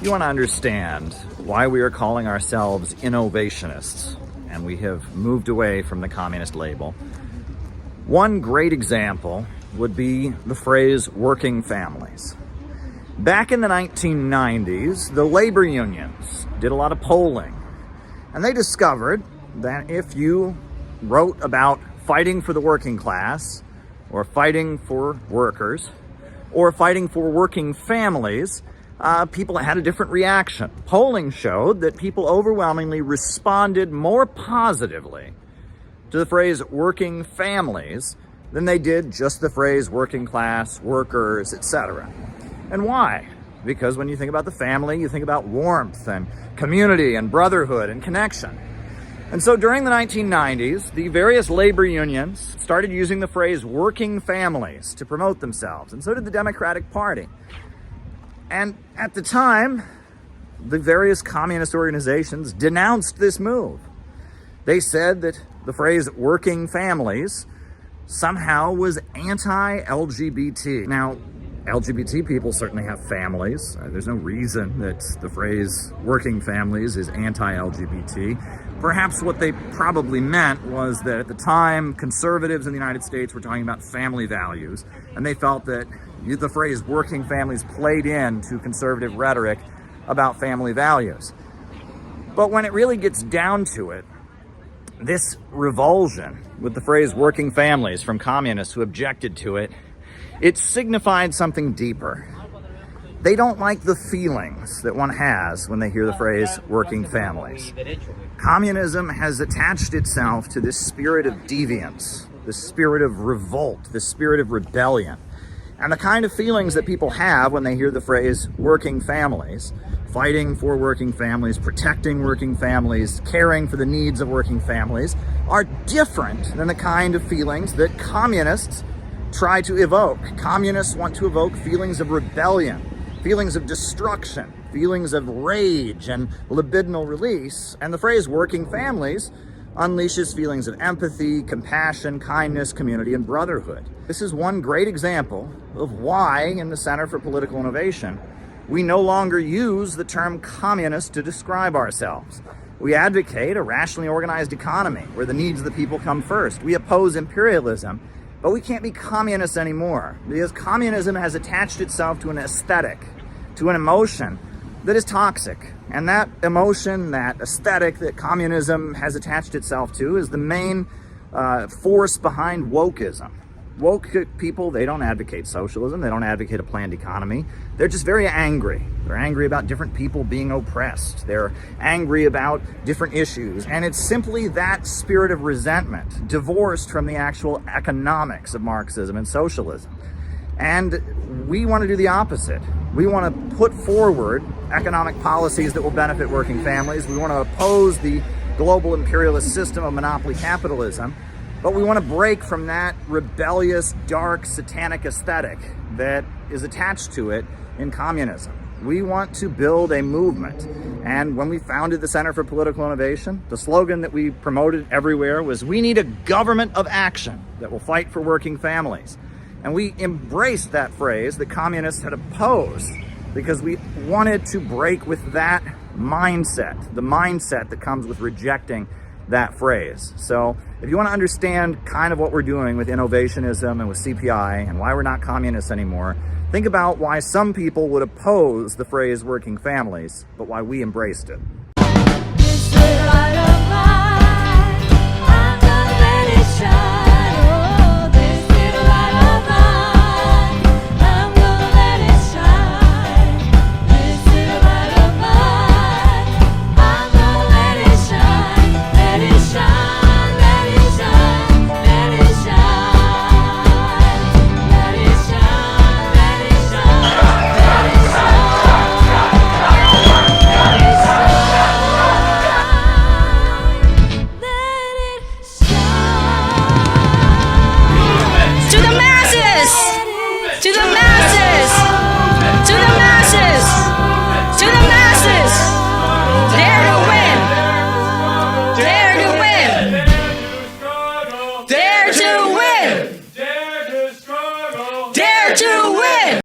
You want to understand why we are calling ourselves innovationists, and we have moved away from the communist label. One great example would be the phrase working families. Back in the 1990s, the labor unions did a lot of polling, and they discovered that if you wrote about fighting for the working class, or fighting for workers, or fighting for working families, people had a different reaction. Polling showed that people overwhelmingly responded more positively to the phrase working families than they did just the phrase working class, workers, etc. And why? Because when you think about the family, you think about warmth and community and brotherhood and connection. And so during the 1990s, the various labor unions started using the phrase working families to promote themselves, and so did the Democratic Party. And at the time, the various communist organizations denounced this move. They said that the phrase working families somehow was anti-LGBT. Now, LGBT people certainly have families. There's no reason that the phrase working families is anti-LGBT. Perhaps what they probably meant was that at the time, conservatives in the United States were talking about family values, and they felt that the phrase working families played into conservative rhetoric about family values. But when it really gets down to it, this revulsion with the phrase working families from communists who objected to it, it signified something deeper. They don't like the feelings that one has when they hear the phrase working families. Communism has attached itself to this spirit of deviance, this spirit of revolt, this spirit of rebellion. And the kind of feelings that people have when they hear the phrase working families, fighting for working families, protecting working families, caring for the needs of working families, are different than the kind of feelings that communists try to evoke. Communists want to evoke feelings of rebellion, feelings of destruction, feelings of rage and libidinal release. And the phrase working families unleashes feelings of empathy, compassion, kindness, community, and brotherhood. This is one great example of why, in the Center for Political Innovation, we no longer use the term communist to describe ourselves. We advocate a rationally organized economy where the needs of the people come first. We oppose imperialism, but we can't be communists anymore because communism has attached itself to an aesthetic, to an emotion that is toxic. And that emotion, that aesthetic that communism has attached itself to is the main force behind wokeism. Woke people, they don't advocate socialism. They don't advocate a planned economy. They're just very angry. They're angry about different people being oppressed. They're angry about different issues. And it's simply that spirit of resentment, divorced from the actual economics of Marxism and socialism. And we want to do the opposite. We want to put forward economic policies that will benefit working families. We want to oppose the global imperialist system of monopoly capitalism. But we want to break from that rebellious, dark, satanic aesthetic that is attached to it in communism. We want to build a movement. And when we founded the Center for Political Innovation, the slogan that we promoted everywhere was, "We need a government of action that will fight for working families." And we embraced that phrase that communists had opposed because we wanted to break with that mindset, the mindset that comes with rejecting that phrase. So if you want to understand kind of what we're doing with innovationism and with CPI and why we're not communists anymore, think about why some people would oppose the phrase working families, but why we embraced it. It's the light of mine. I'm not very shy.